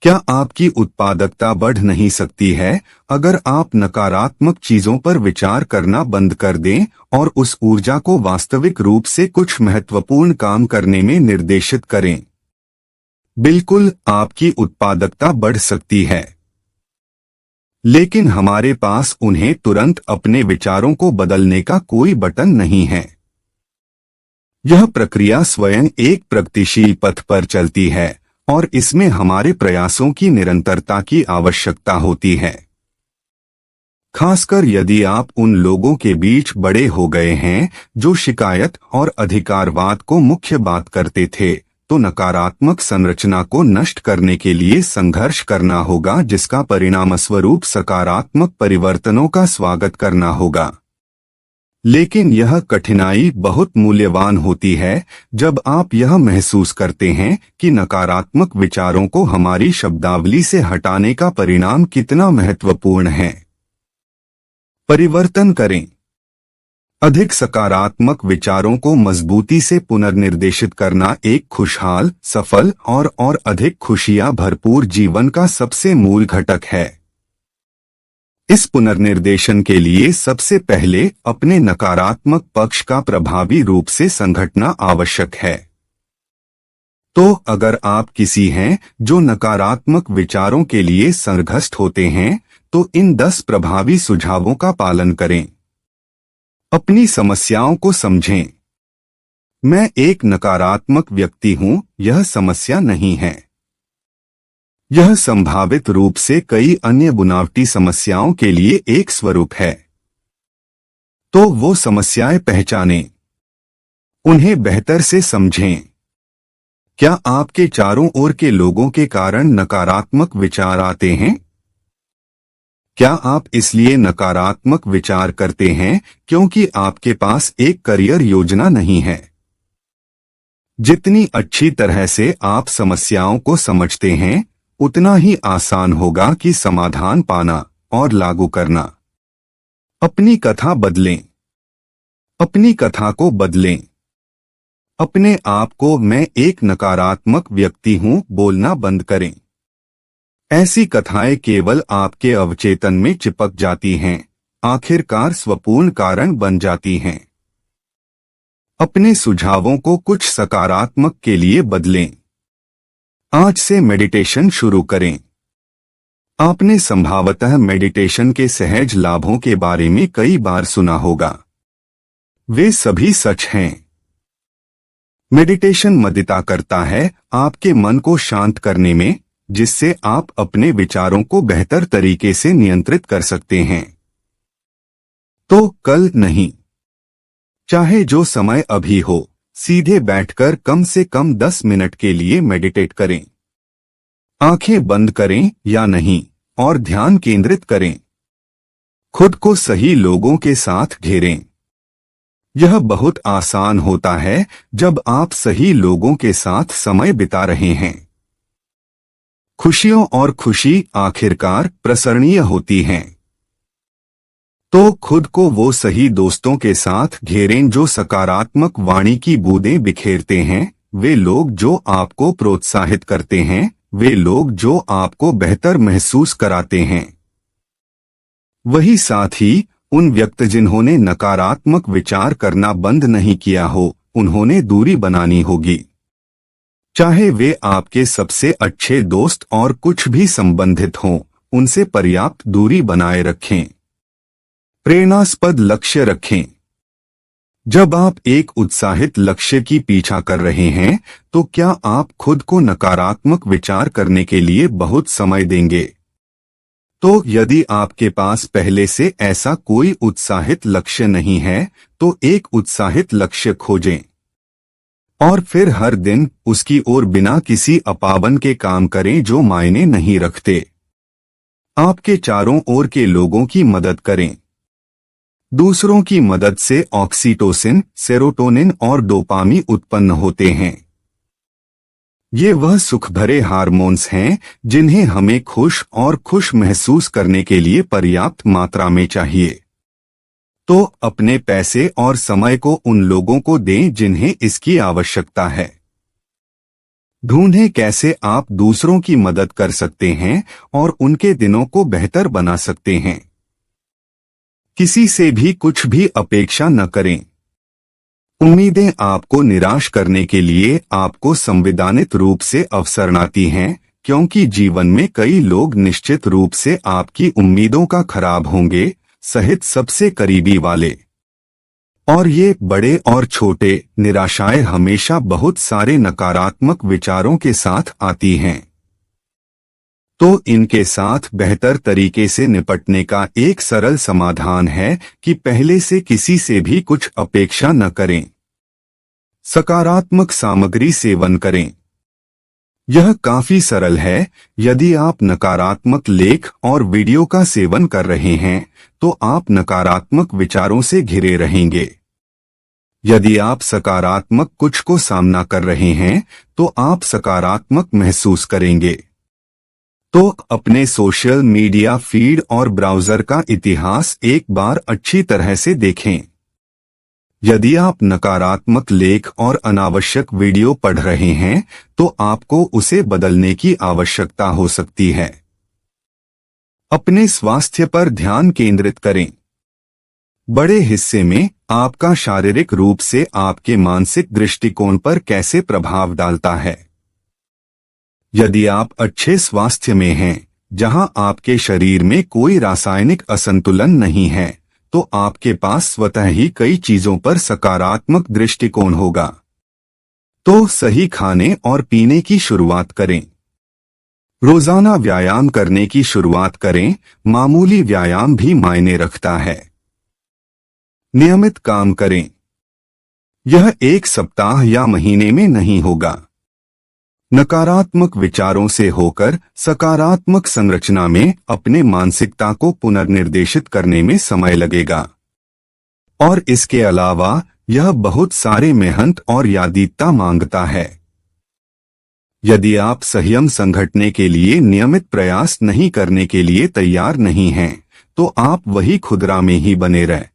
क्या आपकी उत्पादकता बढ़ नहीं सकती है अगर आप नकारात्मक चीजों पर विचार करना बंद कर दें और उस ऊर्जा को वास्तविक रूप से कुछ महत्वपूर्ण काम करने में निर्देशित करें? बिल्कुल, आपकी उत्पादकता बढ़ सकती है, लेकिन हमारे पास उन्हें तुरंत अपने विचारों को बदलने का कोई बटन नहीं है। यह प्रक्रिया स्वयं एक प्रगतिशील पथ पर चलती है और इसमें हमारे प्रयासों की निरंतरता की आवश्यकता होती है। खासकर यदि आप उन लोगों के बीच बड़े हो गए हैं जो शिकायत और अधिकारवाद को मुख्य बात करते थे, तो नकारात्मक संरचना को नष्ट करने के लिए संघर्ष करना होगा, जिसका परिणामस्वरूप सकारात्मक परिवर्तनों का स्वागत करना होगा। लेकिन यह कठिनाई बहुत मूल्यवान होती है जब आप यह महसूस करते हैं कि नकारात्मक विचारों को हमारी शब्दावली से हटाने का परिणाम कितना महत्वपूर्ण है। परिवर्तन करें। अधिक सकारात्मक विचारों को मजबूती से पुनर्निर्देशित करना एक खुशहाल, सफल और अधिक खुशियां भरपूर जीवन का सबसे मूल घटक है। इस पुनर्निर्देशन के लिए सबसे पहले अपने नकारात्मक पक्ष का प्रभावी रूप से संघटना आवश्यक है। तो अगर आप किसी हैं जो नकारात्मक विचारों के लिए संघर्षग्रस्त होते हैं, तो इन 10 प्रभावी सुझावों का पालन करें। अपनी समस्याओं को समझें। मैं एक नकारात्मक व्यक्ति हूं, यह समस्या नहीं है। यह संभावित रूप से कई अन्य बुनावटी समस्याओं के लिए एक स्वरूप है। तो वो समस्याएं पहचानें, उन्हें बेहतर से समझें। क्या आपके चारों ओर के लोगों के कारण नकारात्मक विचार आते हैं? क्या आप इसलिए नकारात्मक विचार करते हैं क्योंकि आपके पास एक करियर योजना नहीं है? जितनी अच्छी तरह से आप समस्याओं को समझते हैं, उतना ही आसान होगा कि समाधान पाना और लागू करना। अपनी कथा बदलें। अपनी कथा को बदलें। अपने आप को मैं एक नकारात्मक व्यक्ति हूं बोलना बंद करें। ऐसी कथाएं केवल आपके अवचेतन में चिपक जाती हैं, आखिरकार स्वपूर्ण कारण बन जाती हैं। अपने सुझावों को कुछ सकारात्मक के लिए बदलें। आज से मेडिटेशन शुरू करें। आपने संभवतः मेडिटेशन के सहज लाभों के बारे में कई बार सुना होगा। वे सभी सच हैं। मेडिटेशन मदद करता है आपके मन को शांत करने में, जिससे आप अपने विचारों को बेहतर तरीके से नियंत्रित कर सकते हैं। तो कल नहीं, चाहे जो समय अभी हो, सीधे बैठकर कम से कम 10 मिनट के लिए मेडिटेट करें। आंखें बंद करें या नहीं और ध्यान केंद्रित करें। खुद को सही लोगों के साथ घेरें। यह बहुत आसान होता है जब आप सही लोगों के साथ समय बिता रहे हैं। खुशियों और खुशी आखिरकार प्रसरणीय होती हैं। तो खुद को वो सही दोस्तों के साथ घेरें जो सकारात्मक वाणी की बूंदें बिखेरते हैं, वे लोग जो आपको प्रोत्साहित करते हैं, वे लोग जो आपको बेहतर महसूस कराते हैं। वही साथ ही उन व्यक्ति जिन्होंने नकारात्मक विचार करना बंद नहीं किया हो, उन्होंने दूरी बनानी होगी। चाहे वे आपके सबसे अच्छे दोस्त और कुछ भी संबंधित हों, उनसे पर्याप्त दूरी बनाए रखें। प्रेरणास्पद लक्ष्य रखें। जब आप एक उत्साहित लक्ष्य की पीछा कर रहे हैं, तो क्या आप खुद को नकारात्मक विचार करने के लिए बहुत समय देंगे? तो यदि आपके पास पहले से ऐसा कोई उत्साहित लक्ष्य नहीं है, तो एक उत्साहित लक्ष्य खोजें और फिर हर दिन उसकी ओर बिना किसी अपावन के काम करें जो मायने नहीं रखते। आपके चारों ओर के लोगों की मदद करें। दूसरों की मदद से ऑक्सीटोसिन, सेरोटोनिन और डोपामिन उत्पन्न होते हैं। ये वह सुख भरे हार्मोन्स हैं जिन्हें हमें खुश महसूस करने के लिए पर्याप्त मात्रा में चाहिए। तो अपने पैसे और समय को उन लोगों को दें जिन्हें इसकी आवश्यकता है। ढूंढें कैसे आप दूसरों की मदद कर सकते हैं और उनके दिनों को बेहतर बना सकते हैं। किसी से भी कुछ भी अपेक्षा न करें। उम्मीदें आपको निराश करने के लिए आपको संविधानित रूप से अवसरनाती हैं, क्योंकि जीवन में कई लोग निश्चित रूप से आपकी उम्मीदों का खराब होंगे, सहित सबसे करीबी वाले। और ये बड़े और छोटे निराशाएं हमेशा बहुत सारे नकारात्मक विचारों के साथ आती हैं। तो इनके साथ बेहतर तरीके से निपटने का एक सरल समाधान है कि पहले से किसी से भी कुछ अपेक्षा न करें। सकारात्मक सामग्री सेवन करें। यह काफी सरल है। यदि आप नकारात्मक लेख और वीडियो का सेवन कर रहे हैं तो आप नकारात्मक विचारों से घिरे रहेंगे। यदि आप सकारात्मक कुछ को सामना कर रहे हैं तो आप सकारात्मक महसूस करेंगे। तो अपने सोशल मीडिया फीड और ब्राउज़र का इतिहास एक बार अच्छी तरह से देखें। यदि आप नकारात्मक लेख और अनावश्यक वीडियो पढ़ रहे हैं तो आपको उसे बदलने की आवश्यकता हो सकती है। अपने स्वास्थ्य पर ध्यान केंद्रित करें। बड़े हिस्से में आपका शारीरिक रूप से आपके मानसिक दृष्टिकोण पर कैसे प्रभाव डालता है। यदि आप अच्छे स्वास्थ्य में हैं, जहां आपके शरीर में कोई रासायनिक असंतुलन नहीं है, तो आपके पास स्वतः ही कई चीजों पर सकारात्मक दृष्टिकोण होगा। तो सही खाने और पीने की शुरुआत करें। रोजाना व्यायाम करने की शुरुआत करें। मामूली व्यायाम भी मायने रखता है। नियमित काम करें। यह एक सप्ताह या महीने में नहीं होगा। नकारात्मक विचारों से होकर सकारात्मक संरचना में अपने मानसिकता को पुनर्निर्देशित करने में समय लगेगा। और इसके अलावा यह बहुत सारे मेहनत और यादीता मांगता है। यदि आप संयम संघटने के लिए नियमित प्रयास नहीं करने के लिए तैयार नहीं हैं, तो आप वही खुदरा में ही बने रहें।